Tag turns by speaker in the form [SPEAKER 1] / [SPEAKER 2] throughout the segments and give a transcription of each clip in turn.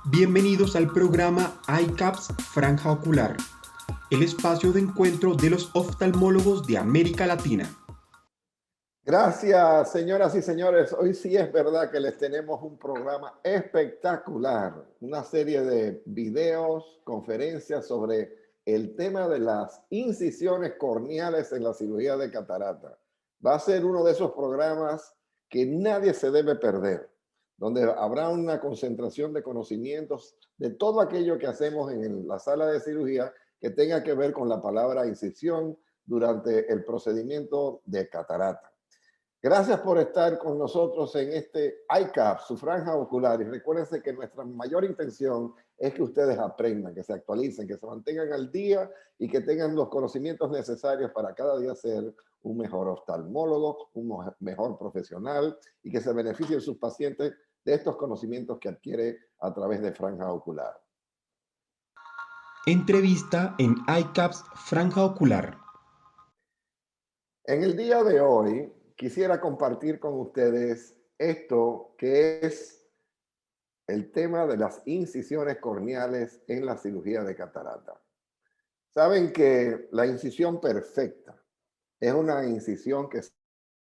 [SPEAKER 1] Bienvenidos al programa iCaps Franja Ocular, el espacio de encuentro de los oftalmólogos de América Latina.
[SPEAKER 2] Gracias, señoras y señores. Hoy sí es verdad que les tenemos un programa espectacular, una serie de videos, conferencias sobre el tema de las incisiones corneales en la cirugía de catarata. Va a ser uno de esos programas que nadie se debe perder, donde habrá una concentración de conocimientos de todo aquello que hacemos en la sala de cirugía que tenga que ver con la palabra incisión durante el procedimiento de catarata. Gracias por estar con nosotros en este iCap, su franja ocular. Y recuérdense que nuestra mayor intención es que ustedes aprendan, que se actualicen, que se mantengan al día y que tengan los conocimientos necesarios para cada día ser un mejor oftalmólogo, un mejor profesional y que se beneficien sus pacientes de estos conocimientos que adquiere a través de franja ocular.
[SPEAKER 1] Entrevista en iCaps Franja Ocular.
[SPEAKER 2] En el día de hoy quisiera compartir con ustedes esto que es el tema de las incisiones corneales en la cirugía de catarata. Saben que la incisión perfecta es una incisión que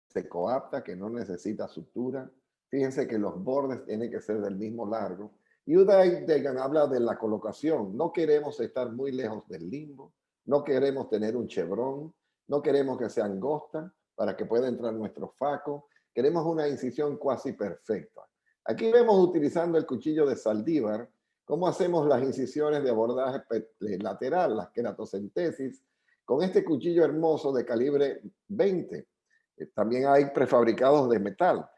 [SPEAKER 2] se coapta, que no necesita sutura. Fíjense que los bordes tienen que ser del mismo largo. Y Uday Degan habla de la colocación. No queremos estar muy lejos del limbo, no queremos tener un chevrón, no queremos que sea angosta para que pueda entrar nuestro faco. Queremos una incisión cuasi perfecta. Aquí vemos utilizando el cuchillo de Saldívar cómo hacemos las incisiones de abordaje lateral, las queratocentesis, con este cuchillo hermoso de calibre 20. También hay prefabricados de metal.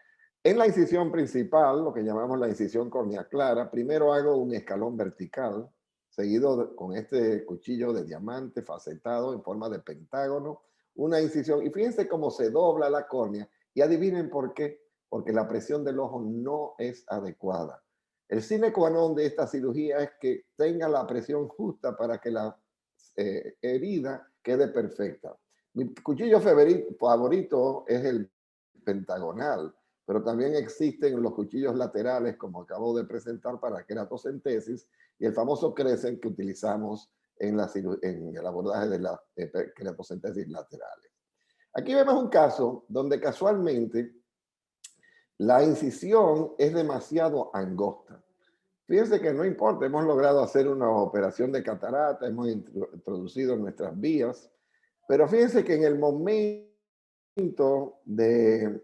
[SPEAKER 2] En la incisión principal, lo que llamamos la incisión córnea clara, primero hago un escalón vertical, seguido con este cuchillo de diamante facetado en forma de pentágono, una incisión. Y fíjense cómo se dobla la córnea. Y adivinen por qué. Porque la presión del ojo no es adecuada. El sine qua non de esta cirugía es que tenga la presión justa para que la herida quede perfecta. Mi cuchillo favorito es el pentagonal, pero también existen los cuchillos laterales, como acabo de presentar para queratocentesis, y el famoso Crescent que utilizamos en el abordaje de las queratocentesis laterales. Aquí vemos un caso donde casualmente la incisión es demasiado angosta. Fíjense que no importa, hemos logrado hacer una operación de catarata, hemos introducido nuestras vías, pero fíjense que en el momento de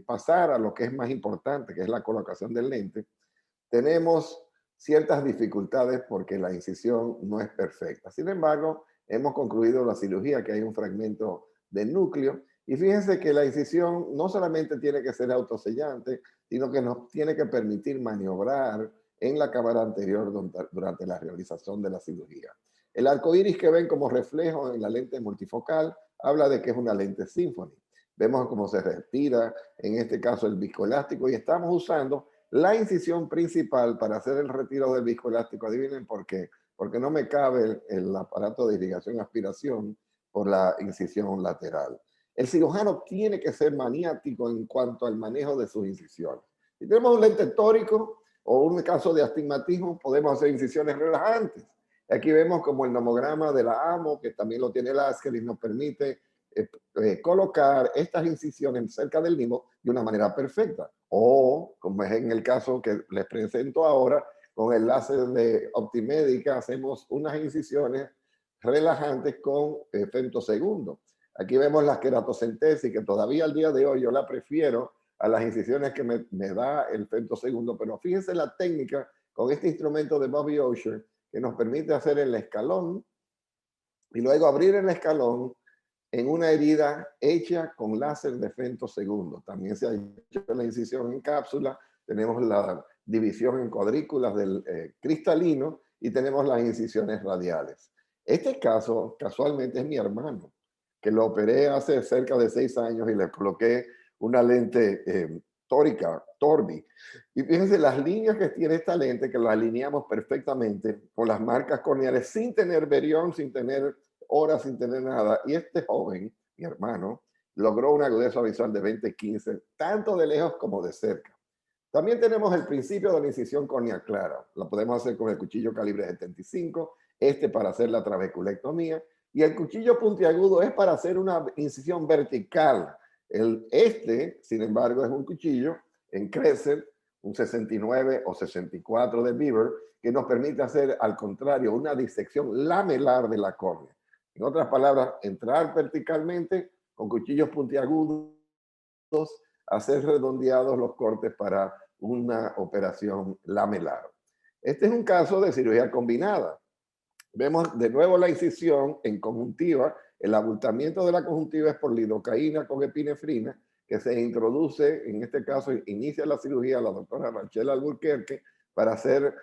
[SPEAKER 2] pasar a lo que es más importante, que es la colocación del lente, tenemos ciertas dificultades porque la incisión no es perfecta. Sin embargo, hemos concluido la cirugía, que hay un fragmento de núcleo, y fíjense que la incisión no solamente tiene que ser autosellante, sino que nos tiene que permitir maniobrar en la cámara anterior durante la realización de la cirugía. El arco iris que ven como reflejo en la lente multifocal habla de que es una lente Symphony. Vemos cómo se retira, en este caso el viscoelástico, y estamos usando la incisión principal para hacer el retiro del viscoelástico. Adivinen por qué. Porque no me cabe el aparato de irrigación aspiración por la incisión lateral. El cirujano tiene que ser maniático en cuanto al manejo de sus incisiones. Si tenemos un lente tórico o un caso de astigmatismo, podemos hacer incisiones relajantes. Aquí vemos como el nomograma de la AMO, que también lo tiene el Askeris, nos permite colocar estas incisiones cerca del limbo de una manera perfecta. O, como es en el caso que les presento ahora, con el láser de Optimédica hacemos unas incisiones relajantes con femtosegundo. Aquí vemos la queratocentesis, que todavía al día de hoy yo la prefiero a las incisiones que me da el femtosegundo, pero fíjense la técnica con este instrumento de Bobby Osher que nos permite hacer el escalón y luego abrir el escalón en una herida hecha con láser de femtosegundo. También se ha hecho la incisión en cápsula, tenemos la división en cuadrículas del cristalino y tenemos las incisiones radiales. Este caso, casualmente, es mi hermano, que lo operé hace cerca de 6 años y le coloqué una lente tórica, Torbi. Y fíjense las líneas que tiene esta lente, que las alineamos perfectamente con las marcas corneales sin tener berión, sin tener horas, sin tener nada. Y este joven, mi hermano, logró una agudeza visual de 20/15, tanto de lejos como de cerca. También tenemos el principio de la incisión córnea clara. La podemos hacer con el cuchillo calibre 75, este para hacer la trabeculectomía, y el cuchillo puntiagudo es para hacer una incisión vertical. Este, sin embargo, es un cuchillo en Crescent, un 69 o 64 de Beaver, que nos permite hacer, al contrario, una disección lamelar de la córnea. En otras palabras, entrar verticalmente con cuchillos puntiagudos, hacer redondeados los cortes para una operación lamelar. Este es un caso de cirugía combinada. Vemos de nuevo la incisión en conjuntiva. El abultamiento de la conjuntiva es por lidocaína con epinefrina, que se introduce, en este caso, inicia la cirugía la doctora Rachel Alburquerque para hacer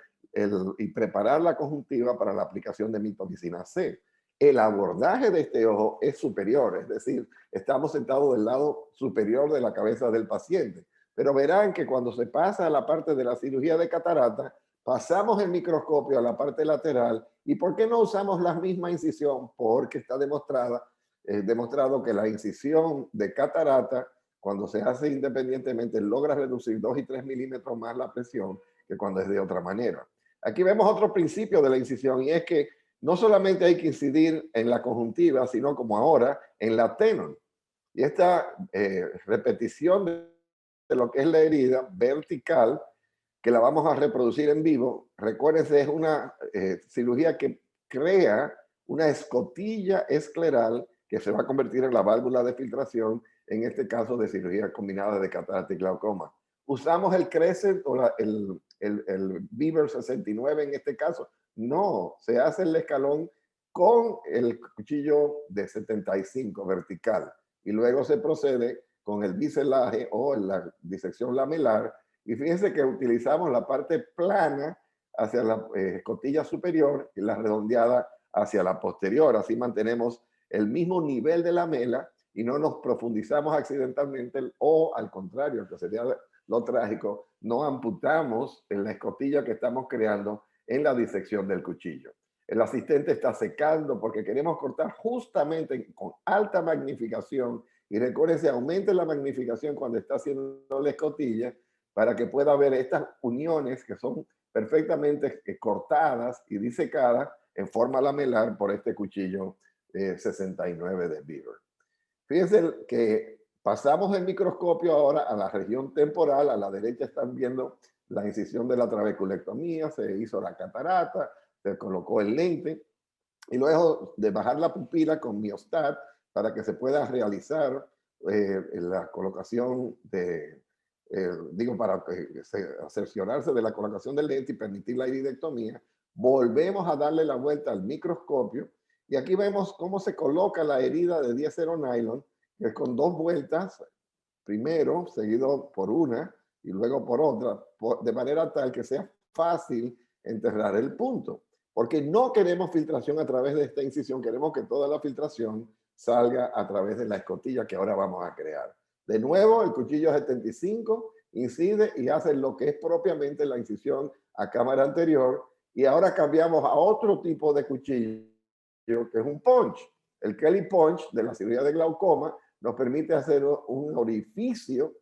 [SPEAKER 2] y preparar la conjuntiva para la aplicación de mitomicina C. El abordaje de este ojo es superior, es decir, estamos sentados del lado superior de la cabeza del paciente. Pero verán que cuando se pasa a la parte de la cirugía de catarata, pasamos el microscopio a la parte lateral. ¿Y por qué no usamos la misma incisión? Porque está demostrado que la incisión de catarata, cuando se hace independientemente, logra reducir 2 y 3 milímetros más la presión que cuando es de otra manera. Aquí vemos otro principio de la incisión, y es que no solamente hay que incidir en la conjuntiva, sino como ahora en la tenon. Y esta repetición de lo que es la herida vertical, que la vamos a reproducir en vivo, recuérdense, es una cirugía que crea una escotilla escleral que se va a convertir en la válvula de filtración, en este caso de cirugía combinada de catarata y glaucoma. Usamos el Crescent o el Beaver 69 en este caso. No, se hace el escalón con el cuchillo de 75 vertical, y luego se procede con el biselaje o la disección lamelar. Y fíjense que utilizamos la parte plana hacia la escotilla superior y la redondeada hacia la posterior. Así mantenemos el mismo nivel de la mela y no nos profundizamos accidentalmente, o al contrario, que sería lo trágico, no amputamos en la escotilla que estamos creando en la disección del cuchillo. El asistente está secando porque queremos cortar justamente con alta magnificación, y recuerden, se aumenta la magnificación cuando está haciendo la escotilla, para que pueda ver estas uniones que son perfectamente cortadas y disecadas en forma lamelar por este cuchillo 69 de Beaver. Fíjense que pasamos el microscopio ahora a la región temporal. A la derecha están viendo la incisión de la trabeculectomía, se hizo la catarata, se colocó el lente, y luego de bajar la pupila con Miostat para que se pueda realizar la colocación de, para cerciorarse de la colocación del lente y permitir la iridectomía, volvemos a darle la vuelta al microscopio, y aquí vemos cómo se coloca la herida de 10-0 nylon, que es con 2 vueltas, primero seguido por una y luego por otra, de manera tal que sea fácil enterrar el punto. Porque no queremos filtración a través de esta incisión, queremos que toda la filtración salga a través de la escotilla que ahora vamos a crear. De nuevo, el cuchillo 75 incide y hace lo que es propiamente la incisión a cámara anterior, y ahora cambiamos a otro tipo de cuchillo, que es un punch. El Kelly Punch de la cirugía de glaucoma nos permite hacer un orificio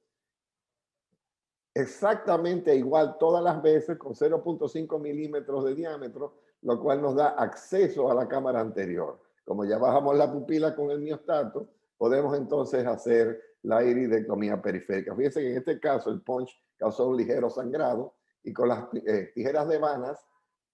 [SPEAKER 2] exactamente igual todas las veces, con 0.5 milímetros de diámetro, lo cual nos da acceso a la cámara anterior. Como ya bajamos la pupila con el miostato, podemos entonces hacer la iridectomía periférica. Fíjense que en este caso el punch causó un ligero sangrado, y con las tijeras de vanas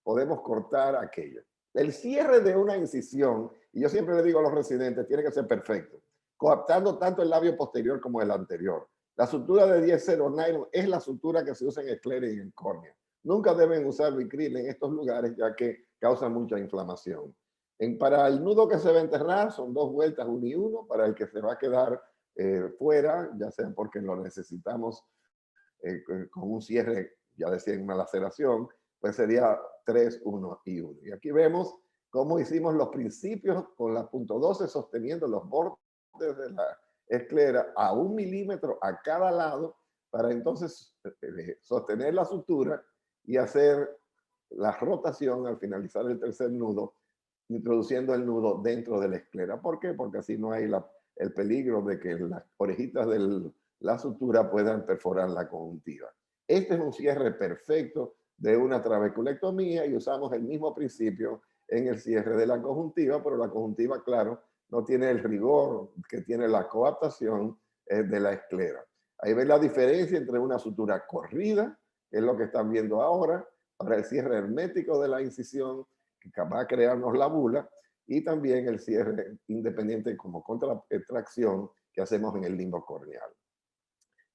[SPEAKER 2] podemos cortar aquello. El cierre de una incisión, y yo siempre le digo a los residentes, tiene que ser perfecto, coaptando tanto el labio posterior como el anterior. La sutura de 10-0 nylon es la sutura que se usa en esclera y en córnea. Nunca deben usar Vicryl en estos lugares, ya que causa mucha inflamación. Para el nudo que se va a enterrar son 2 vueltas, 1 y 1. Para el que se va a quedar fuera, ya sea porque lo necesitamos con un cierre, ya decía, en una laceración, pues sería 3, 1 y 1. Y aquí vemos cómo hicimos los principios con la punto 12 sosteniendo los bordes de la esclera a 1 milímetro a cada lado, para entonces sostener la sutura y hacer la rotación al finalizar el tercer nudo, introduciendo el nudo dentro de la esclera. ¿Por qué? Porque así no hay el peligro de que las orejitas de la sutura puedan perforar la conjuntiva. Este es un cierre perfecto de una trabeculectomía y usamos el mismo principio en el cierre de la conjuntiva, pero la conjuntiva, claro, no tiene el rigor que tiene la coaptación de la esclera. Ahí ven la diferencia entre una sutura corrida, que es lo que están viendo ahora, para el cierre hermético de la incisión, que va a crearnos la bula, y también el cierre independiente como contracción que hacemos en el limbo corneal.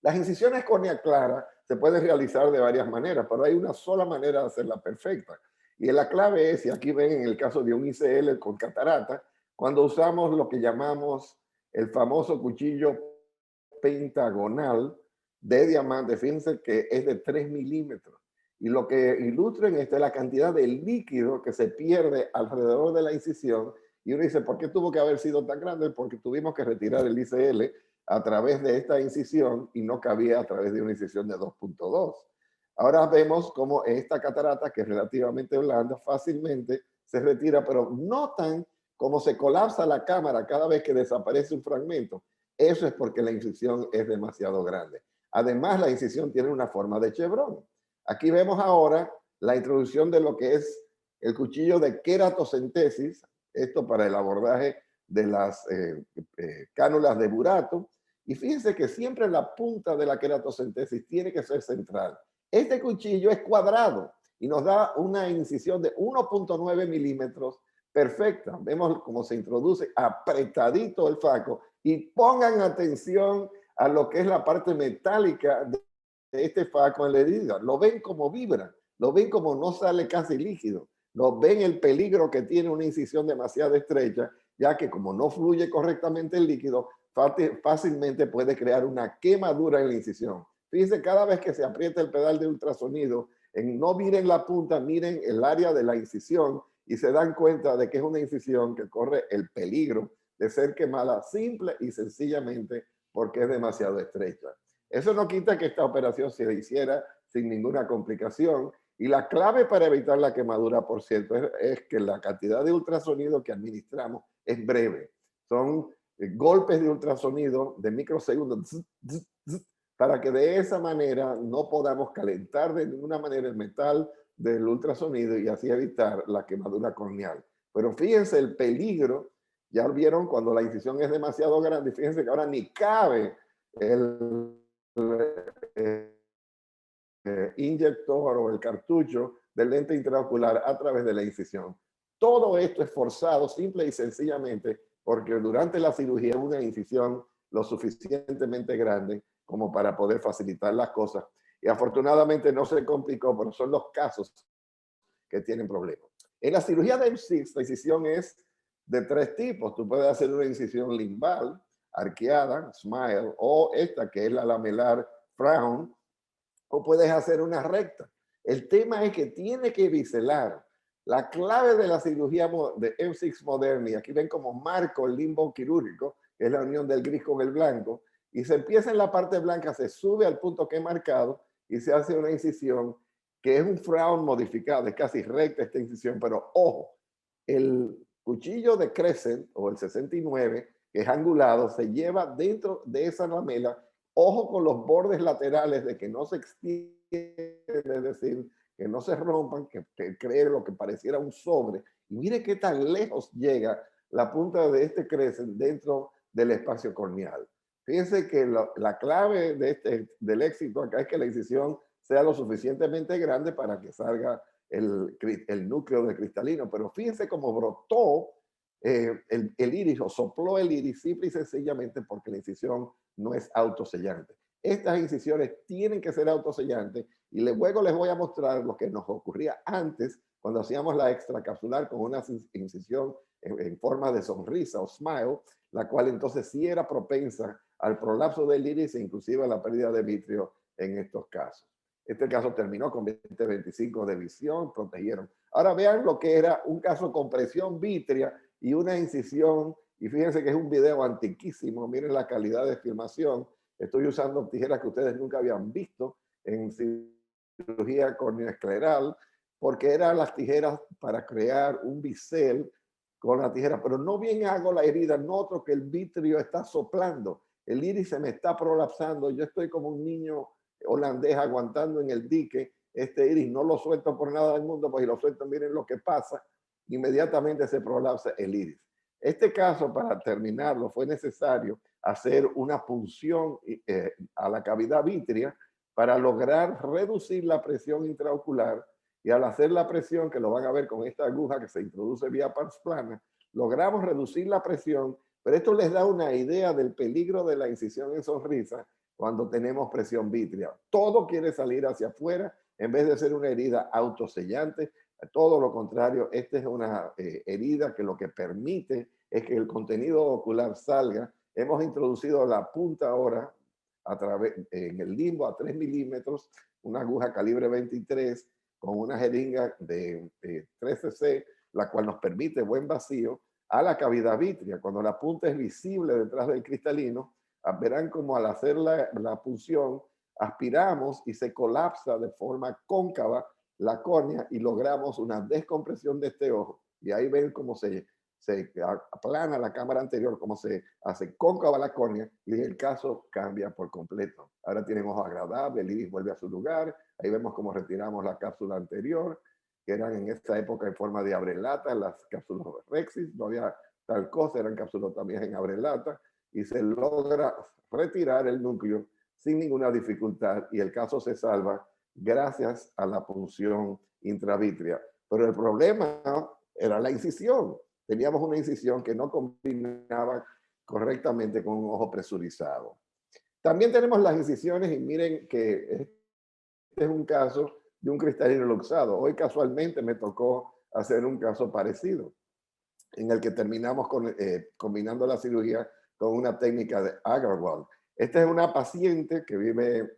[SPEAKER 2] Las incisiones córnea clara se pueden realizar de varias maneras, pero hay una sola manera de hacerla perfecta. Y la clave es, y aquí ven en el caso de un ICL con catarata, cuando usamos lo que llamamos el famoso cuchillo pentagonal de diamante, fíjense que es de 3 milímetros. Y lo que ilustra en esto es la cantidad de líquido que se pierde alrededor de la incisión. Y uno dice, ¿por qué tuvo que haber sido tan grande? Porque tuvimos que retirar el ICL a través de esta incisión y no cabía a través de una incisión de 2.2. Ahora vemos cómo esta catarata, que es relativamente blanda, fácilmente se retira, pero notan cómo se colapsa la cámara cada vez que desaparece un fragmento. Eso es porque la incisión es demasiado grande. Además, la incisión tiene una forma de chevron. Aquí vemos ahora la introducción de lo que es el cuchillo de queratocentesis, esto para el abordaje de las cánulas de burato. Y fíjense que siempre la punta de la queratocentesis tiene que ser central. Este cuchillo es cuadrado y nos da una incisión de 1.9 milímetros perfecta. Vemos cómo se introduce apretadito el faco y pongan atención a lo que es la parte metálica de este faco en la herida. Lo ven como vibra, lo ven como no sale casi líquido, lo ven el peligro que tiene una incisión demasiado estrecha, ya que como no fluye correctamente el líquido, fácilmente puede crear una quemadura en la incisión. Fíjense, cada vez que se aprieta el pedal de ultrasonido, no miren la punta, miren el área de la incisión y se dan cuenta de que es una incisión que corre el peligro de ser quemada simple y sencillamente porque es demasiado estrecha. Eso no quita que esta operación se hiciera sin ninguna complicación y la clave para evitar la quemadura, por cierto, es que la cantidad de ultrasonido que administramos es breve. Son golpes de ultrasonido de microsegundos para que de esa manera no podamos calentar de ninguna manera el metal del ultrasonido y así evitar la quemadura corneal. Pero fíjense el peligro, ya vieron cuando la incisión es demasiado grande, fíjense que ahora ni cabe el inyector o el cartucho del lente intraocular a través de la incisión. Todo esto es forzado simple y sencillamente porque durante la cirugía una incisión lo suficientemente grande como para poder facilitar las cosas. Y afortunadamente no se complicó, pero son los casos que tienen problemas. En la cirugía de M6, la incisión es de 3 tipos. Tú puedes hacer una incisión limbal, arqueada, smile, o esta que es la lamelar frown, o puedes hacer una recta. El tema es que tiene que biselar. La clave de la cirugía de M6 moderna, y aquí ven como marco el limbo quirúrgico, que es la unión del gris con el blanco, y se empieza en la parte blanca, se sube al punto que he marcado y se hace una incisión que es un frown modificado, es casi recta esta incisión, pero ojo, el cuchillo de Crescent o el 69, que es angulado, se lleva dentro de esa lamela. Ojo con los bordes laterales de que no se extienden, es decir, que no se rompan, que cree lo que pareciera un sobre. Y mire qué tan lejos llega la punta de este Crescent dentro del espacio corneal. Fíjense que la clave del éxito acá es que la incisión sea lo suficientemente grande para que salga el núcleo de cristalino. Pero fíjense cómo brotó el iris o sopló el iris simple y sencillamente porque la incisión no es autosellante. Estas incisiones tienen que ser autosellantes y luego les voy a mostrar lo que nos ocurría antes cuando hacíamos la extracapsular con una incisión en forma de sonrisa o smile, la cual entonces sí era propensa al prolapso del iris e inclusive a la pérdida de vitrio en estos casos. Este caso terminó con 20-25 de visión, protegieron. Ahora vean lo que era un caso con presión vítrea y una incisión, y fíjense que es un video antiquísimo, miren la calidad de filmación. Estoy usando tijeras que ustedes nunca habían visto en cirugía corneoescleral, porque eran las tijeras para crear un bisel con la tijera, pero no bien hago la herida, noto que el vitrio está soplando, el iris se me está prolapsando, yo estoy como un niño holandés aguantando en el dique este iris, no lo suelto por nada del mundo, pues si lo suelto, miren lo que pasa, inmediatamente se prolapsa el iris. Este caso, para terminarlo, fue necesario hacer una punción a la cavidad vítrea para lograr reducir la presión intraocular, y al hacer la presión, que lo van a ver con esta aguja que se introduce vía pars plana, logramos reducir la presión, pero esto les da una idea del peligro de la incisión en sonrisa cuando tenemos presión vítrea. Todo quiere salir hacia afuera en vez de ser una herida autosellante. Todo lo contrario, esta es una herida que lo que permite es que el contenido ocular salga. Hemos introducido la punta ahora a través, en el limbo a 3 milímetros, una aguja calibre 23 con una jeringa de 3 cc, la cual nos permite buen vacío a la cavidad vítrea. Cuando la punta es visible detrás del cristalino, verán como al hacer la punción, aspiramos y se colapsa de forma cóncava la córnea y logramos una descompresión de este ojo. Y ahí ven cómo se aplana la cámara anterior, cómo se hace cóncava la córnea, y el caso cambia por completo. Ahora tienen ojo agradable, el iris vuelve a su lugar. Ahí vemos cómo retiramos la cápsula anterior, que eran en esta época en forma de abrelata, las cápsulas Rexis, no había tal cosa, eran cápsulas también en abrelata, y se logra retirar el núcleo sin ninguna dificultad, y el caso se salva gracias a la punción intravítrea. Pero el problema era la incisión. Teníamos una incisión que no combinaba correctamente con un ojo presurizado. También tenemos las incisiones, y miren que este es un caso de un cristalino luxado. Hoy casualmente me tocó hacer un caso parecido, en el que terminamos combinando la cirugía con una técnica de Agarwal. Esta es una paciente que vive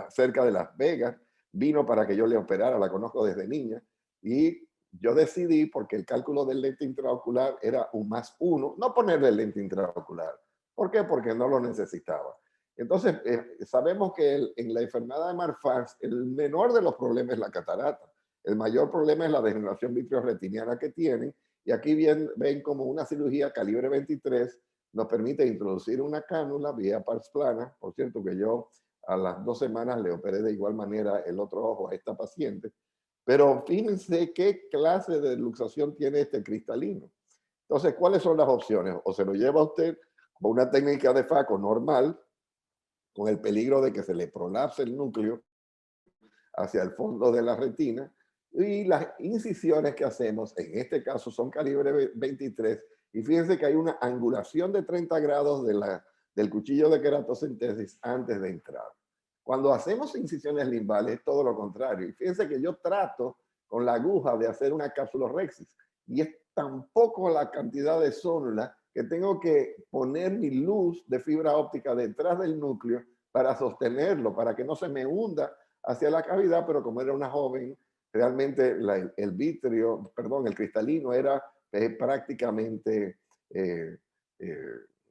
[SPEAKER 2] cerca de Las Vegas, vino para que yo le operara, la conozco desde niña, y yo decidí, porque el cálculo del lente intraocular era 1+1, no ponerle el lente intraocular. ¿Por qué? Porque no lo necesitaba. Entonces, sabemos que en la enfermedad de Marfan, el menor de los problemas es la catarata. El mayor problema es la degeneración vitreoretiniana que tienen, y aquí ven como una cirugía calibre 23 nos permite introducir una cánula vía pars plana. Por cierto que yo a las 2 semanas le operé de igual manera el otro ojo a esta paciente. Pero fíjense qué clase de luxación tiene este cristalino. Entonces, ¿cuáles son las opciones? O se lo lleva usted con una técnica de FACO normal, con el peligro de que se le prolapse el núcleo hacia el fondo de la retina, y las incisiones que hacemos, en este caso son calibre 23, y fíjense que hay una angulación de 30 grados del cuchillo de queratocentesis antes de entrar. Cuando hacemos incisiones limbales es todo lo contrario, y fíjense que yo trato con la aguja de hacer una cápsula Rexis, y es tan poco la cantidad de zónula que tengo que poner mi luz de fibra óptica detrás del núcleo para sostenerlo, para que no se me hunda hacia la cavidad. Pero como era una joven, realmente el vitrio, perdón, el cristalino era prácticamente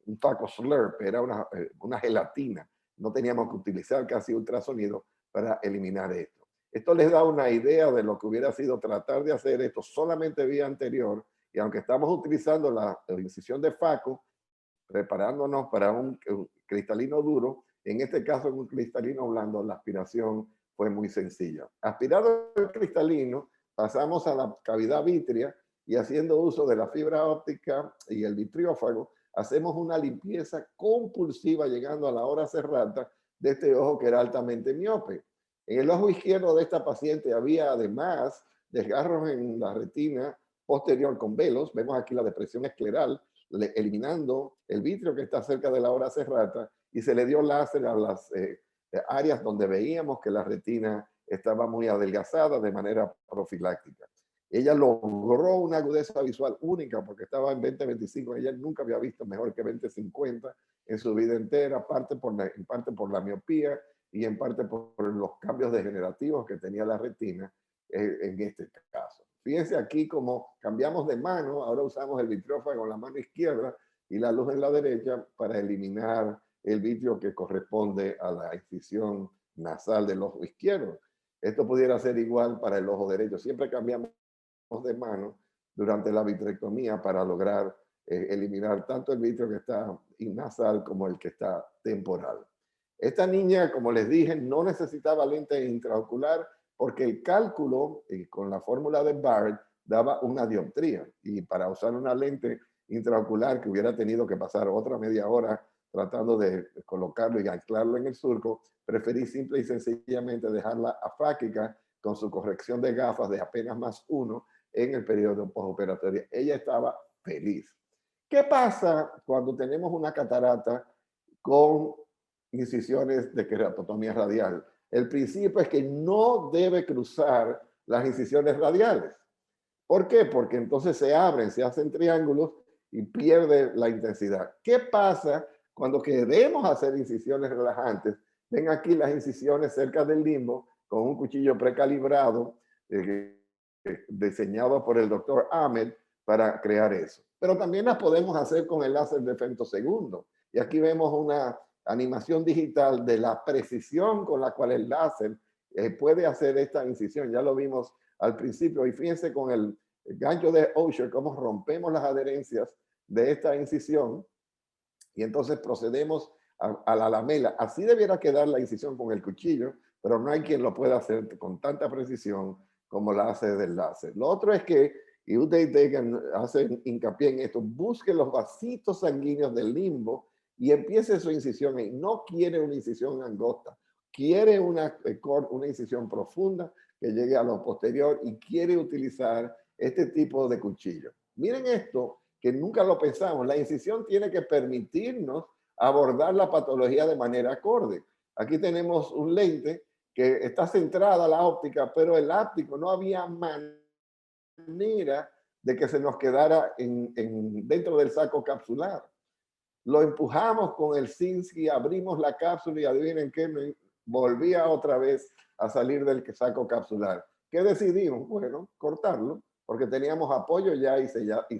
[SPEAKER 2] un taco slurp, era una gelatina. No teníamos que utilizar casi ultrasonido para eliminar esto. Esto les da una idea de lo que hubiera sido tratar de hacer esto solamente vía anterior, y aunque estamos utilizando la incisión de FACO, preparándonos para un cristalino duro, en este caso en un cristalino blando, la aspiración fue muy sencilla. Aspirado el cristalino, pasamos a la cavidad vítrea, y haciendo uso de la fibra óptica y el vitriófago, hacemos una limpieza compulsiva, llegando a la hora cerrada de este ojo que era altamente miope. En el ojo izquierdo de esta paciente había además desgarros en la retina posterior con velos. Vemos aquí la depresión escleral, eliminando el vitrio que está cerca de la hora cerrada, y se le dio láser a las áreas donde veíamos que la retina estaba muy adelgazada de manera profiláctica. Ella logró una agudeza visual única porque estaba en 20/25. Ella nunca había visto mejor que 20/50 en su vida entera, en parte por la miopía y en parte por los cambios degenerativos que tenía la retina en este caso. Fíjense aquí cómo cambiamos de mano. Ahora usamos el vitrófago en la mano izquierda y la luz en la derecha para eliminar el vitrio que corresponde a la incisión nasal del ojo izquierdo. Esto pudiera ser igual para el ojo derecho. Siempre cambiamos de mano durante la vitrectomía para lograr eliminar tanto el vitrio que está nasal como el que está temporal. Esta niña, como les dije, no necesitaba lente intraocular porque el cálculo con la fórmula de Barrett daba una dioptría. Y para usar una lente intraocular que hubiera tenido que pasar otra media hora tratando de colocarlo y anclarlo en el surco, preferí simple y sencillamente dejarla afáquica con su corrección de gafas de apenas ¡1 en el periodo postoperatorio. Ella estaba feliz. ¿Qué pasa cuando tenemos una catarata con incisiones de queratotomía radial? El principio es que no debe cruzar las incisiones radiales. ¿Por qué? Porque entonces se abren, se hacen triángulos y pierde la intensidad. ¿Qué pasa cuando queremos hacer incisiones relajantes? Ven aquí las incisiones cerca del limbo con un cuchillo precalibrado diseñado por el doctor Ahmed para crear eso. Pero también las podemos hacer con el láser de femtosegundo. Y aquí vemos una animación digital de la precisión con la cual el láser puede hacer esta incisión. Ya lo vimos al principio. Y fíjense con el gancho de Osher cómo rompemos las adherencias de esta incisión. Y entonces procedemos a la lamela. Así debiera quedar la incisión con el cuchillo, pero no hay quien lo pueda hacer con tanta precisión como la hace del láser. Lo otro es que, y Uday Degan hace hincapié en esto, busque los vasitos sanguíneos del limbo y empiece su incisión. Y no quiere una incisión angosta, quiere una incisión profunda que llegue a lo posterior y quiere utilizar este tipo de cuchillo. Miren esto, que nunca lo pensamos. La incisión tiene que permitirnos abordar la patología de manera acorde. Aquí tenemos un lente que está centrada la óptica, pero el áptico no había manera de que se nos quedara dentro del saco capsular. Lo empujamos con el Sinski, abrimos la cápsula y adivinen qué, volvía otra vez a salir del saco capsular. ¿Qué decidimos? Bueno, cortarlo, porque teníamos apoyo ya y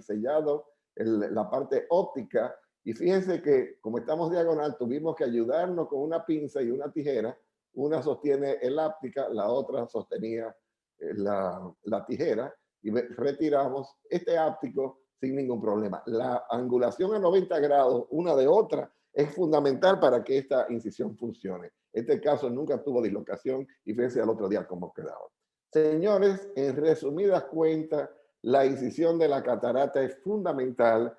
[SPEAKER 2] sellado la parte óptica. Y fíjense que como estamos diagonal, tuvimos que ayudarnos con una pinza y una tijera. Una sostiene el áptica, la otra sostenía la tijera y retiramos este áptico sin ningún problema. La angulación a 90 grados una de otra es fundamental para que esta incisión funcione. Este caso nunca tuvo dislocación y fíjense al otro día cómo quedaba. Señores, en resumidas cuentas, la incisión de la catarata es fundamental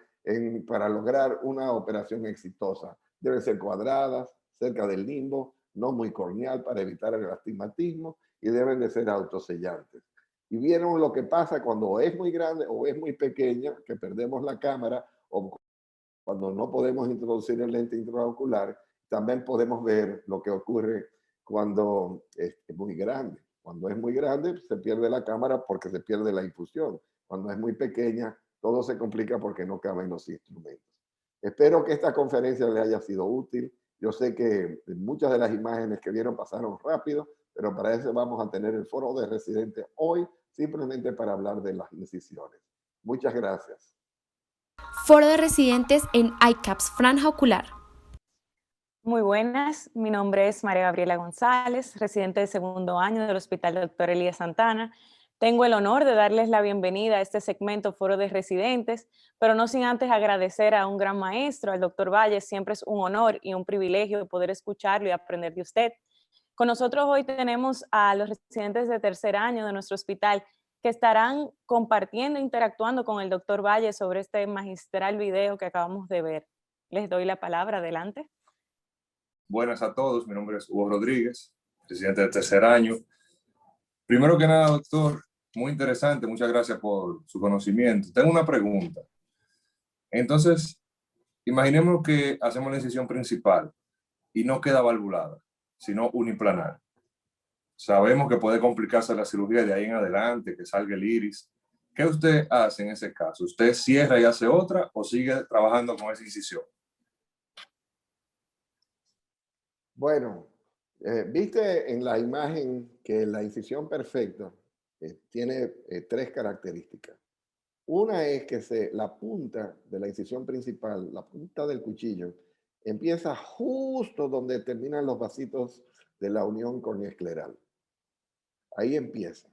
[SPEAKER 2] para lograr una operación exitosa. Deben ser cuadradas, cerca del limbo, no muy corneal para evitar el astigmatismo y deben de ser autosellantes. Y vieron lo que pasa cuando es muy grande o es muy pequeña, que perdemos la cámara, o cuando no podemos introducir el lente intraocular. También podemos ver lo que ocurre cuando es muy grande. Cuando es muy grande, se pierde la cámara porque se pierde la infusión. Cuando es muy pequeña, todo se complica porque no caben los instrumentos. Espero que esta conferencia les haya sido útil. Yo sé que muchas de las imágenes que vieron pasaron rápido, pero para eso vamos a tener el foro de residentes hoy, simplemente para hablar de las incisiones. Muchas gracias.
[SPEAKER 3] Foro de residentes en ICAPS, franja ocular.
[SPEAKER 4] Muy buenas, mi nombre es María Gabriela González, residente de segundo año del Hospital Dr. Elías Santana. Tengo el honor de darles la bienvenida a este segmento Foro de Residentes, pero no sin antes agradecer a un gran maestro, al Dr. Valles. Siempre es un honor y un privilegio poder escucharlo y aprender de usted. Con nosotros hoy tenemos a los residentes de tercer año de nuestro hospital que estarán compartiendo e interactuando con el Dr. Valles sobre este magistral video que acabamos de ver. Les doy la palabra, adelante.
[SPEAKER 5] Buenas a todos, mi nombre es Hugo Rodríguez, residente de tercer año. Primero que nada, doctor, muy interesante, muchas gracias por su conocimiento. Tengo una pregunta. Entonces, imaginemos que hacemos la incisión principal y no queda valvulada, sino uniplanar. Sabemos que puede complicarse la cirugía de ahí en adelante, que salga el iris. ¿Qué usted hace en ese caso? ¿Usted cierra y hace otra o sigue trabajando con esa incisión?
[SPEAKER 2] Bueno, viste en la imagen que la incisión perfecta tiene 3 características. Una es que la punta de la incisión principal, la punta del cuchillo, empieza justo donde terminan los vasitos de la unión corneoescleral. Ahí empieza.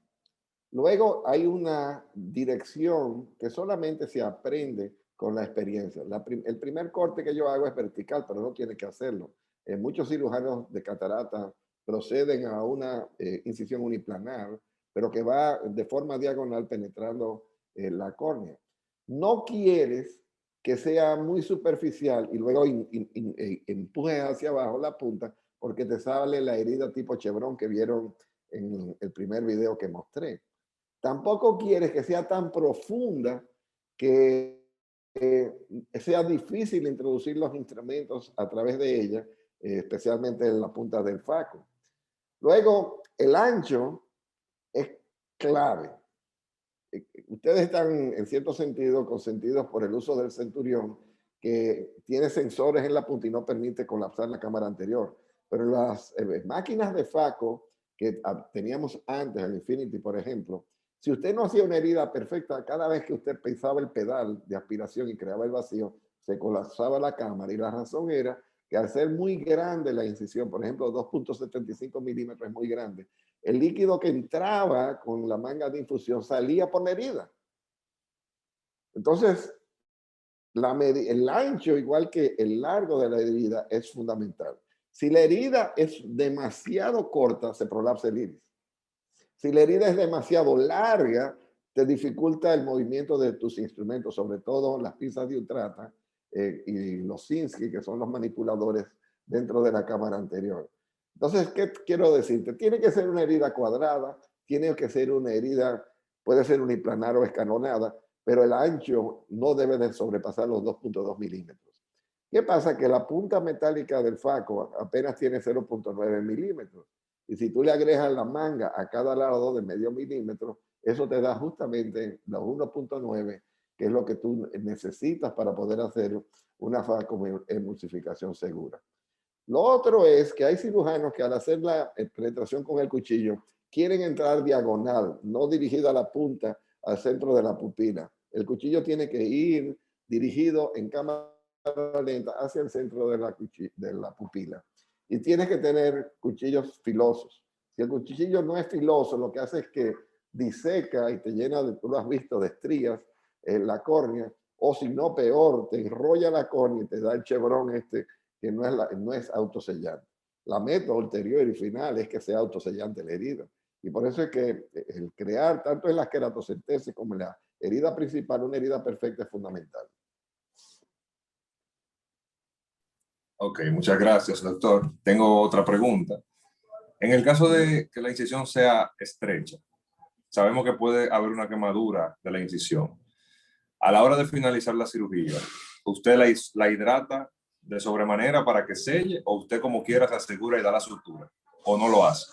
[SPEAKER 2] Luego hay una dirección que solamente se aprende con la experiencia. El primer corte que yo hago es vertical, pero no tiene que hacerlo. Muchos cirujanos de catarata proceden a una incisión uniplanar, pero que va de forma diagonal penetrando la córnea. No quieres que sea muy superficial y luego empujes hacia abajo la punta, porque te sale la herida tipo chevron que vieron en el primer video que mostré. Tampoco quieres que sea tan profunda que sea difícil introducir los instrumentos a través de ella, especialmente en la punta del faco. Luego, el ancho es clave. Ustedes están, en cierto sentido, consentidos por el uso del centurión, que tiene sensores en la punta y no permite colapsar la cámara anterior. Pero las máquinas de faco que teníamos antes, el Infinity, por ejemplo, si usted no hacía una herida perfecta, cada vez que usted pisaba el pedal de aspiración y creaba el vacío, se colapsaba la cámara. Y la razón era que al ser muy grande la incisión, por ejemplo, 2.75 milímetros es muy grande, el líquido que entraba con la manga de infusión salía por la herida. Entonces, el ancho, igual que el largo de la herida, es fundamental. Si la herida es demasiado corta, se prolapsa el iris. Si la herida es demasiado larga, te dificulta el movimiento de tus instrumentos, sobre todo las pinzas de Utrata y los Sinskey, que son los manipuladores dentro de la cámara anterior. Entonces, ¿qué quiero decirte? Tiene que ser una herida cuadrada, tiene que ser una herida, puede ser uniplanar o escalonada, pero el ancho no debe de sobrepasar los 2.2 milímetros. ¿Qué pasa? Que la punta metálica del faco apenas tiene 0.9 milímetros. Y si tú le agregas la manga a cada lado de medio milímetro, eso te da justamente los 1.9, que es lo que tú necesitas para poder hacer una emulsificación segura. Lo otro es que hay cirujanos que al hacer la penetración con el cuchillo quieren entrar diagonal, no dirigida a la punta, al centro de la pupila. El cuchillo tiene que ir dirigido en cámara lenta hacia el centro de la pupila. Y tienes que tener cuchillos filosos. Si el cuchillo no es filoso, lo que hace es que diseca y te llena, tú lo has visto, de estrías en la córnea, o si no, peor, te enrolla la córnea y te da el chevron que no es autosellante. La meta ulterior y final es que sea autosellante la herida. Y por eso es que el crear, tanto en las queratocentesis como en la herida principal, una herida perfecta es fundamental.
[SPEAKER 5] Ok, muchas gracias, doctor. Tengo otra pregunta. En el caso de que la incisión sea estrecha, sabemos que puede haber una quemadura de la incisión. A la hora de finalizar la cirugía, ¿usted la hidrata de sobremanera para que selle o usted como quiera se asegura y da la sutura o no lo hace?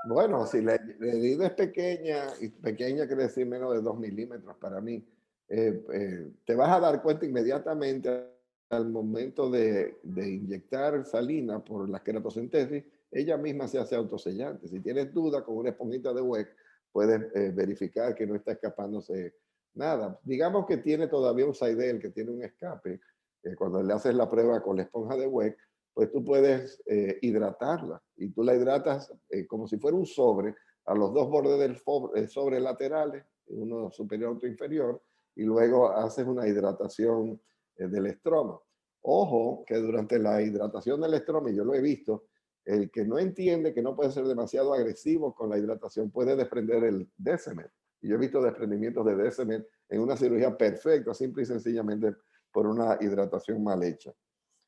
[SPEAKER 2] Bueno, si la herida es pequeña, y pequeña quiere decir menos de 2 milímetros para mí, te vas a dar cuenta inmediatamente al momento de inyectar salina por la queratocentesis, ella misma se hace autosellante. Si tienes duda, con una esponjita de Weck puedes verificar que no está escapándose nada. Digamos que tiene todavía un Seidel, que tiene un escape. Cuando le haces la prueba con la esponja de Weck, pues tú puedes hidratarla. Y tú la hidratas como si fuera un sobre a los dos bordes del sobre laterales, uno superior, otro inferior, y luego haces una hidratación del estroma. Ojo que durante la hidratación del estroma, y yo lo he visto, el que no entiende que no puede ser demasiado agresivo con la hidratación puede desprender el Descemet. Y yo he visto desprendimientos de Descemet en una cirugía perfecta, simple y sencillamente por una hidratación mal hecha.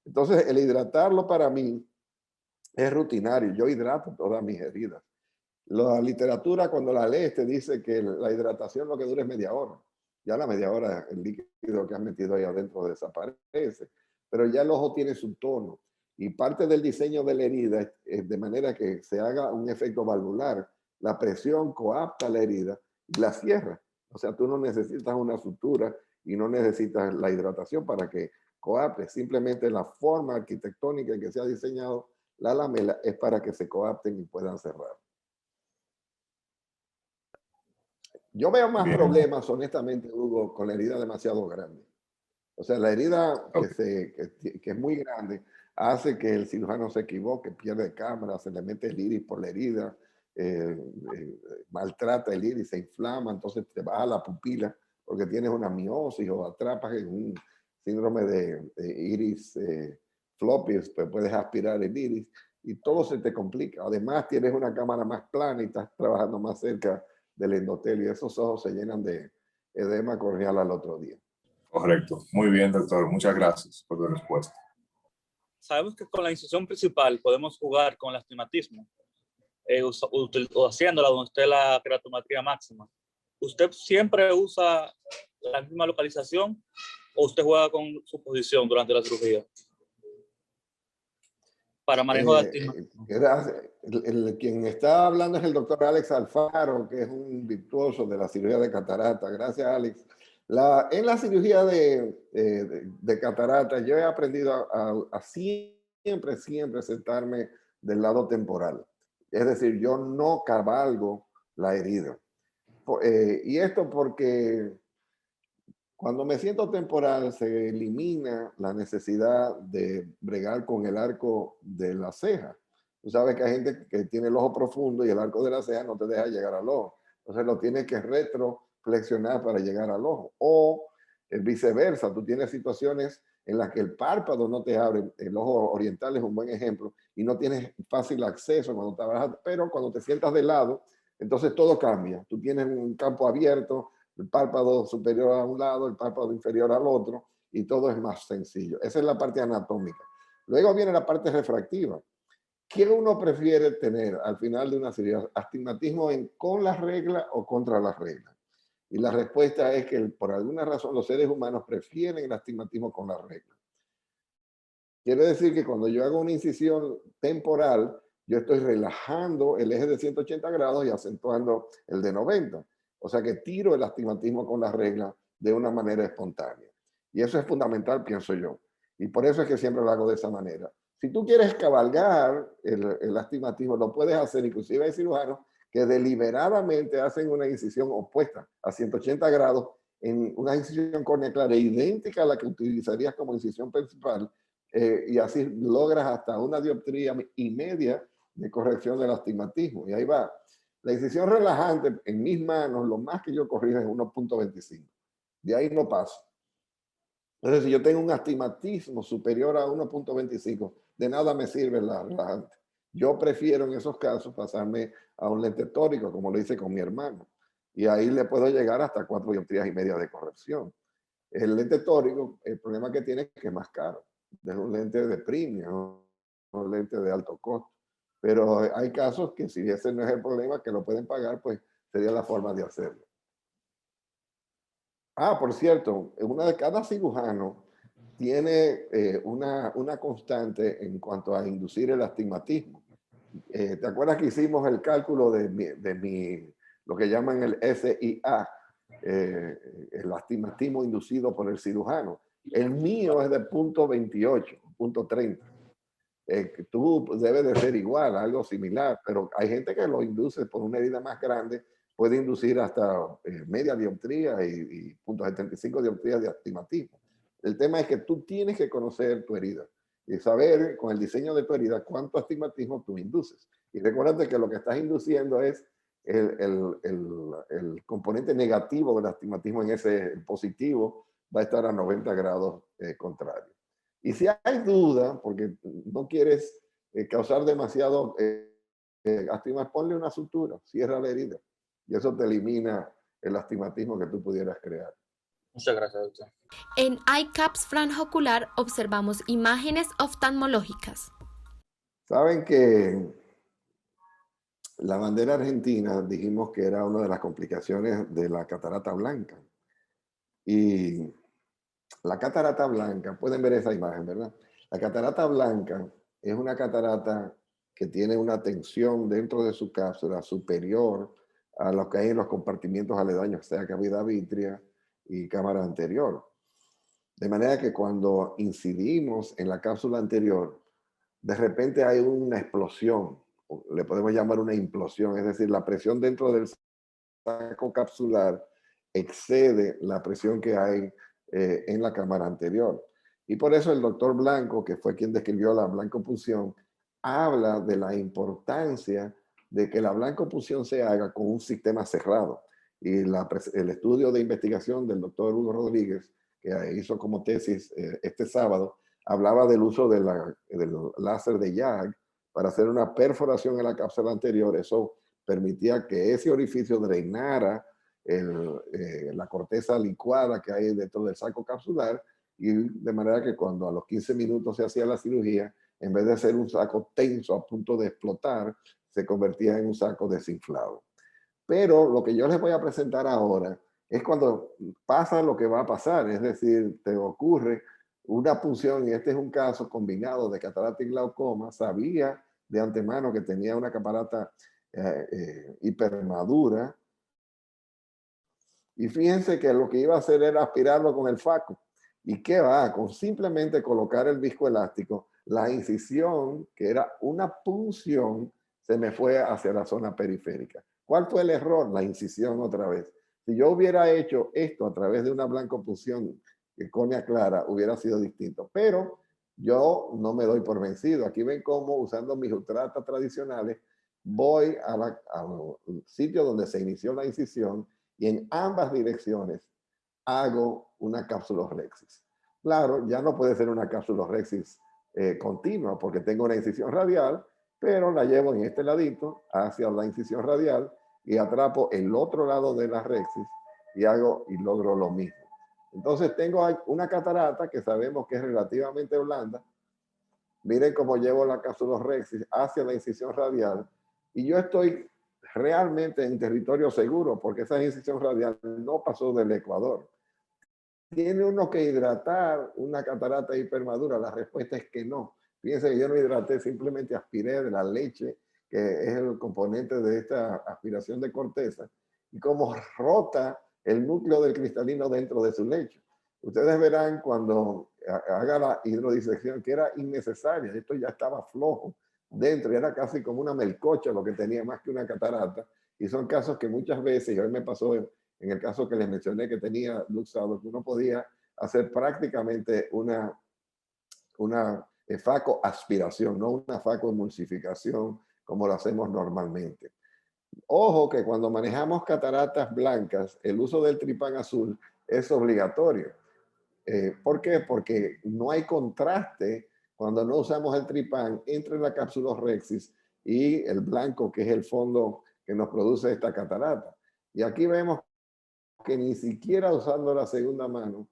[SPEAKER 2] Entonces, el hidratarlo para mí es rutinario. Yo hidrato todas mis heridas. La literatura, cuando la lees, te dice que la hidratación lo que dura es media hora. Ya a la media hora el líquido que has metido ahí adentro desaparece. Pero ya el ojo tiene su tono. Y parte del diseño de la herida es de manera que se haga un efecto valvular. La presión coapta la herida y la cierra. O sea, tú no necesitas una sutura y no necesitas la hidratación para que coapte. Simplemente la forma arquitectónica en que se ha diseñado la lamela es para que se coapten y puedan cerrar. Yo veo más problemas, honestamente, Hugo, con la herida demasiado grande. O sea, la herida que es muy grande hace que el cirujano se equivoque, pierde cámara, se le mete el iris por la herida, maltrata el iris, se inflama, entonces te baja la pupila porque tienes una miosis o atrapas en un síndrome de iris floppies, pues puedes aspirar el iris y todo se te complica. Además, tienes una cámara más plana y estás trabajando más cerca del endotelio y esos ojos se llenan de edema corneal al otro día.
[SPEAKER 5] Correcto. Muy bien, doctor. Muchas gracias por tu respuesta.
[SPEAKER 6] Sabemos que con la incisión principal podemos jugar con el astigmatismo, haciéndola donde esté la keratometría máxima. ¿Usted siempre usa la misma localización o usted juega con su posición durante la cirugía? Para manejo de astigmatismo.
[SPEAKER 2] Gracias. Quien está hablando es el doctor Alex Alfaro, que es un virtuoso de la cirugía de catarata. Gracias, Alex. En la cirugía de catarata, yo he aprendido a siempre sentarme del lado temporal. Es decir, yo no cabalgo la herida. Y esto porque cuando me siento temporal se elimina la necesidad de bregar con el arco de la ceja. Tú sabes que hay gente que tiene el ojo profundo y el arco de la ceja no te deja llegar al ojo. Entonces lo tienes que retroflexionar para llegar al ojo. O viceversa, tú tienes situaciones en las que el párpado no te abre. El ojo oriental es un buen ejemplo y no tienes fácil acceso cuando trabajas, pero cuando te sientas de lado, entonces todo cambia. Tú tienes un campo abierto, el párpado superior a un lado, el párpado inferior al otro, y todo es más sencillo. Esa es la parte anatómica. Luego viene la parte refractiva. ¿Qué uno prefiere tener al final de una cirugía? ¿Astigmatismo con las reglas o contra las reglas? Y la respuesta es que por alguna razón los seres humanos prefieren el astigmatismo con las reglas. Quiere decir que cuando yo hago una incisión temporal, yo estoy relajando el eje de 180 grados y acentuando el de 90. O sea que tiro el astigmatismo con las reglas de una manera espontánea. Y eso es fundamental, pienso yo. Y por eso es que siempre lo hago de esa manera. Si tú quieres cabalgar el astigmatismo, lo puedes hacer. Inclusive hay cirujanos que deliberadamente hacen una incisión opuesta a 180 grados en una incisión córnea clara idéntica a la que utilizarías como incisión principal, y así logras hasta una dioptría y media de corrección del astigmatismo. Y ahí va. La incisión relajante en mis manos, lo más que yo corrijo es 1.25. De ahí no paso. Entonces, si yo tengo un astigmatismo superior a 1.25, de nada me sirve la relajante. Yo prefiero en esos casos pasarme a un lente tórico, como lo hice con mi hermano. Y ahí le puedo llegar hasta 4 dioptrías y media de corrección. El lente tórico, el problema que tiene es que es más caro. Es un lente de premium, un lente de alto costo. Pero hay casos que si ese no es el problema, que lo pueden pagar, pues sería la forma de hacerlo. Ah, por cierto, cada cirujano tiene una constante en cuanto a inducir el astigmatismo. ¿Te acuerdas que hicimos el cálculo de lo que llaman el SIA, el astigmatismo inducido por el cirujano? El mío es de 0.28, 0.30. Tú debes de ser igual, algo similar, pero hay gente que lo induce por una herida más grande, puede inducir hasta media dioptría y 0.75 dioptrías de astigmatismo. El tema es que tú tienes que conocer tu herida y saber con el diseño de tu herida cuánto astigmatismo tú induces. Y recuérdate que lo que estás induciendo es el componente negativo del astigmatismo, en ese positivo va a estar a 90 grados contrario. Y si hay duda, porque no quieres causar demasiado astigmatismo, ponle una sutura, cierra la herida. Y eso te elimina el astigmatismo que tú pudieras crear.
[SPEAKER 6] Muchas gracias, doctor.
[SPEAKER 3] En iCaps Franja Ocular observamos imágenes oftalmológicas.
[SPEAKER 2] Saben que la bandera argentina dijimos que era una de las complicaciones de la catarata blanca. Y la catarata blanca, pueden ver esa imagen, ¿verdad? La catarata blanca es una catarata que tiene una tensión dentro de su cápsula superior a lo que hay en los compartimientos aledaños, sea cavidad vítrea y cámara anterior. De manera que cuando incidimos en la cápsula anterior, de repente hay una explosión, le podemos llamar una implosión, es decir, la presión dentro del saco capsular excede la presión que hay en la cámara anterior. Y por eso el doctor Blanco, que fue quien describió la blancopunción, habla de la importancia de que la blancopunción se haga con un sistema cerrado. Y el estudio de investigación del doctor Hugo Rodríguez, que hizo como tesis este sábado, hablaba del uso del láser de YAG para hacer una perforación en la cápsula anterior. Eso permitía que ese orificio drenara la corteza licuada que hay dentro del saco capsular, y de manera que cuando a los 15 minutos se hacía la cirugía, en vez de ser un saco tenso a punto de explotar, se convertía en un saco desinflado. Pero lo que yo les voy a presentar ahora es cuando pasa lo que va a pasar, es decir, te ocurre una punción, y este es un caso combinado de catarata y glaucoma. Sabía de antemano que tenía una catarata hipermadura, y fíjense que lo que iba a hacer era aspirarlo con el faco. ¿Y qué va? Con simplemente colocar el viscoelástico, la incisión, que era una punción, se me fue hacia la zona periférica. ¿Cuál fue el error? La incisión otra vez. Si yo hubiera hecho esto a través de una blancopunción córnea clara, hubiera sido distinto. Pero yo no me doy por vencido. Aquí ven cómo, usando mis ultratas tradicionales, voy al sitio donde se inició la incisión, y en ambas direcciones hago una cápsulorhexis. Claro, ya no puede ser una cápsulorhexis continua porque tengo una incisión radial, pero la llevo en este ladito hacia la incisión radial y atrapo el otro lado de la rexis y logro lo mismo. Entonces tengo una catarata que sabemos que es relativamente blanda. Miren cómo llevo la cápsulorhexis hacia la incisión radial, y yo estoy realmente en territorio seguro porque esa incisión radial no pasó del ecuador. ¿Tiene uno que hidratar una catarata hipermadura? La respuesta es que no. Fíjense que yo no hidraté, simplemente aspiré de la leche, que es el componente de esta aspiración de corteza, y como rota el núcleo del cristalino dentro de su lecho. Ustedes verán cuando haga la hidrodisección que era innecesaria. Esto ya estaba flojo dentro, era casi como una melcocha lo que tenía, más que una catarata. Y son casos que muchas veces, y hoy me pasó en el caso que les mencioné que tenía luxado, que uno podía hacer prácticamente una facoaspiración, no una facoemulsificación como lo hacemos normalmente. Ojo que cuando manejamos cataratas blancas, el uso del tripán azul es obligatorio. ¿Por qué? Porque no hay contraste cuando no usamos el tripán entre la cápsulorhexis y el blanco, que es el fondo que nos produce esta catarata. Y aquí vemos que ni siquiera usando la segunda mano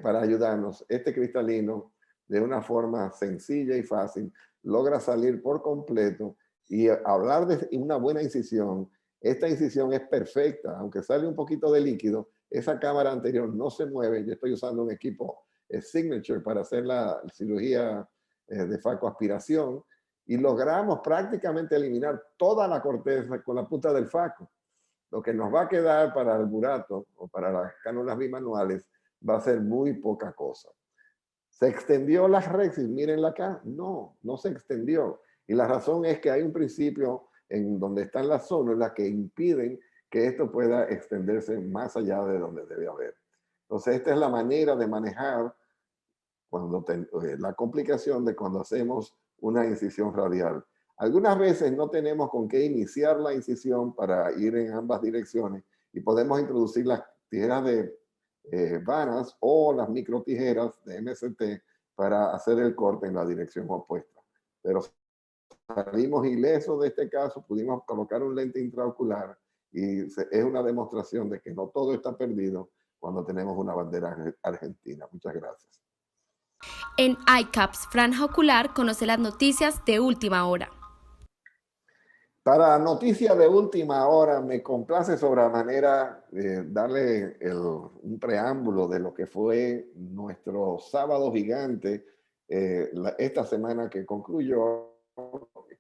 [SPEAKER 2] para ayudarnos, este cristalino de una forma sencilla y fácil logra salir por completo. Y hablar de una buena incisión, esta incisión es perfecta, aunque sale un poquito de líquido, esa cámara anterior no se mueve. Yo estoy usando un equipo Signature para hacer la cirugía de facoaspiración, y logramos prácticamente eliminar toda la corteza con la punta del faco. Lo que nos va a quedar para el burato o para las cánulas bimanuales va a ser muy poca cosa. ¿Se extendió la rexis? Mírenla acá. No, no se extendió. Y la razón es que hay un principio en donde están las zónulas que impiden que esto pueda extenderse más allá de donde debe haber. Entonces, esta es la manera de manejar la complicación de cuando hacemos una incisión radial. Algunas veces no tenemos con qué iniciar la incisión para ir en ambas direcciones, y podemos introducir las tijeras de vanas o las micro tijeras de MST para hacer el corte en la dirección opuesta. Pero salimos ilesos de este caso, pudimos colocar un lente intraocular, y es una demostración de que no todo está perdido cuando tenemos una bandera argentina. Muchas gracias.
[SPEAKER 3] En iCaps Franja Ocular conoce las noticias de última hora.
[SPEAKER 2] Para noticias de última hora, me complace sobremanera darle un preámbulo de lo que fue nuestro sábado gigante esta semana que concluyó,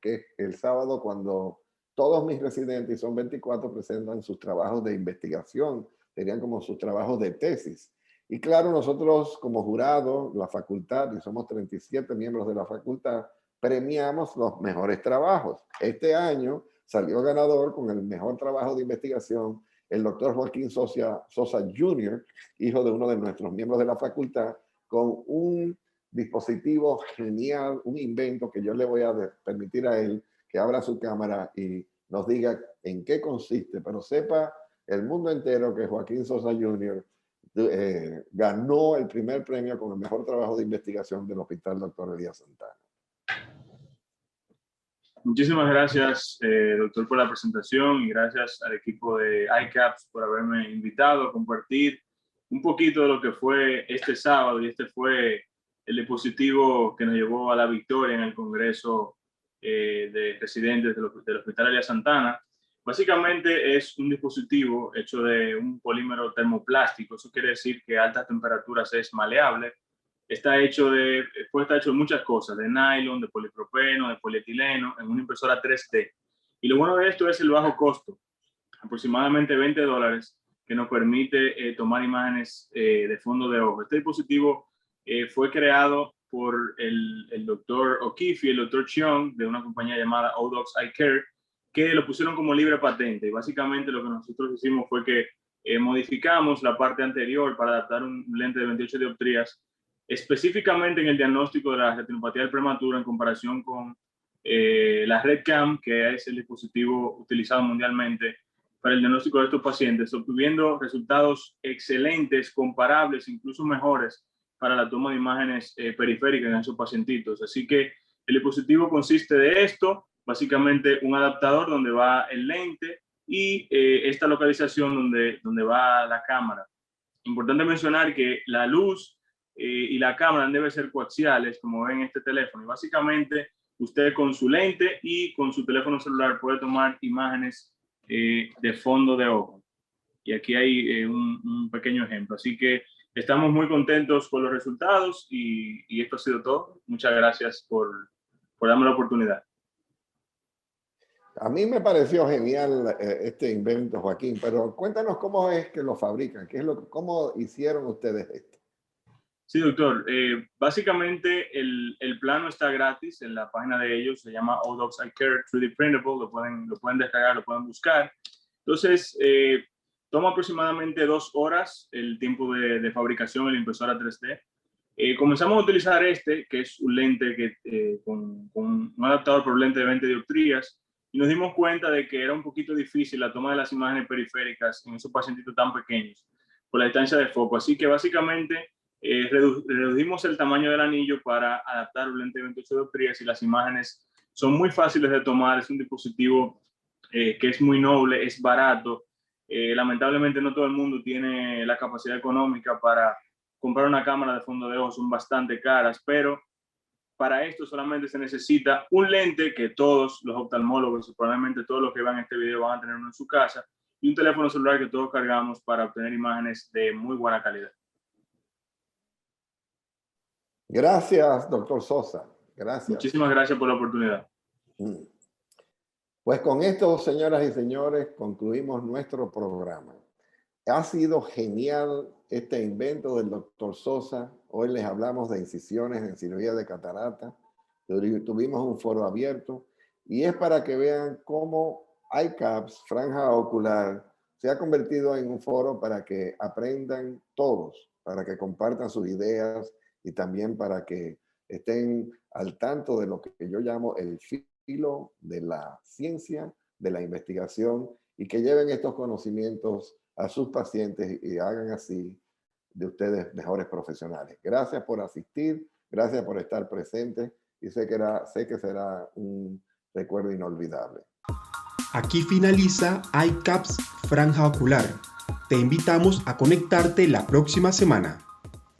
[SPEAKER 2] que es el sábado cuando todos mis residentes, y son 24, presentan sus trabajos de investigación, serían como sus trabajos de tesis. Y claro, nosotros como jurado, la facultad, y somos 37 miembros de la facultad, premiamos los mejores trabajos. Este año salió ganador con el mejor trabajo de investigación el doctor Joaquín Sosa Jr., hijo de uno de nuestros miembros de la facultad, con un dispositivo genial, un invento que yo le voy a permitir a él que abra su cámara y nos diga en qué consiste, pero sepa el mundo entero que Joaquín Sosa Jr. ganó el primer premio con el mejor trabajo de investigación del Hospital Dr. Elías Santana.
[SPEAKER 7] Muchísimas gracias, doctor, por la presentación y gracias al equipo de ICAPS por haberme invitado a compartir un poquito de lo que fue este sábado, y este fue el dispositivo que nos llevó a la victoria en el Congreso de Residentes del Hospital Elías Santana. Básicamente es un dispositivo hecho de un polímero termoplástico. Eso quiere decir que a altas temperaturas es maleable. Puede estar hecho de muchas cosas, de nylon, de polipropeno, de polietileno, en una impresora 3D. Y lo bueno de esto es el bajo costo, aproximadamente $20, que nos permite tomar imágenes de fondo de ojo. Este dispositivo fue creado por el doctor O'Keefe y el doctor Cheong de una compañía llamada Odox Eye Care, que lo pusieron como libre patente. Y básicamente lo que nosotros hicimos fue que modificamos la parte anterior para adaptar un lente de 28 dioptrías específicamente en el diagnóstico de la retinopatía del prematuro en comparación con la RedCam, que es el dispositivo utilizado mundialmente para el diagnóstico de estos pacientes, obteniendo resultados excelentes, comparables, incluso mejores para la toma de imágenes periféricas en esos pacientitos. Así que el dispositivo consiste de esto, básicamente un adaptador donde va el lente y esta localización donde va la cámara. Importante mencionar que la luz y la cámara deben ser coaxiales, como ven en este teléfono. Y básicamente usted con su lente y con su teléfono celular puede tomar imágenes de fondo de ojo. Y aquí hay un pequeño ejemplo. Así que estamos muy contentos con los resultados y esto ha sido todo. Muchas gracias por darme la oportunidad.
[SPEAKER 2] A mí me pareció genial este invento, Joaquín, pero cuéntanos cómo es que lo fabrican, cómo hicieron ustedes esto.
[SPEAKER 7] Sí, doctor. Básicamente el plano está gratis en la página de ellos, se llama Odox Eye Care 3D Printable, lo pueden descargar, lo pueden buscar. Entonces, toma aproximadamente 2 horas el tiempo de fabricación en la impresora 3D. Comenzamos a utilizar que es un lente con un adaptador por lente de 20 dioptrías, y nos dimos cuenta de que era un poquito difícil la toma de las imágenes periféricas en esos pacientitos tan pequeños por la distancia de foco. Así que básicamente redujimos el tamaño del anillo para adaptar un lente de 28 dioptrías, y las imágenes son muy fáciles de tomar. Es un dispositivo que es muy noble, es barato. Lamentablemente no todo el mundo tiene la capacidad económica para comprar una cámara de fondo de ojo, son bastante caras, pero para esto solamente se necesita un lente que todos los oftalmólogos, probablemente todos los que vean este video van a tener uno en su casa, y un teléfono celular que todos cargamos para obtener imágenes de muy buena calidad.
[SPEAKER 2] Gracias, doctor Sosa. Gracias.
[SPEAKER 7] Muchísimas gracias por la oportunidad.
[SPEAKER 2] Pues con esto, señoras y señores, concluimos nuestro programa. Ha sido genial este invento del doctor Sosa. Hoy les hablamos de incisiones en cirugía de catarata. Tuvimos un foro abierto y es para que vean cómo ICAPS, Franja Ocular, se ha convertido en un foro para que aprendan todos, para que compartan sus ideas y también para que estén al tanto de lo que yo llamo el filo de la ciencia, de la investigación, y que lleven estos conocimientos a sus pacientes y hagan así de ustedes mejores profesionales. Gracias por asistir, gracias por estar presentes, y sé que será un recuerdo inolvidable.
[SPEAKER 1] Aquí finaliza ICAPS Franja Ocular. Te invitamos a conectarte la próxima semana.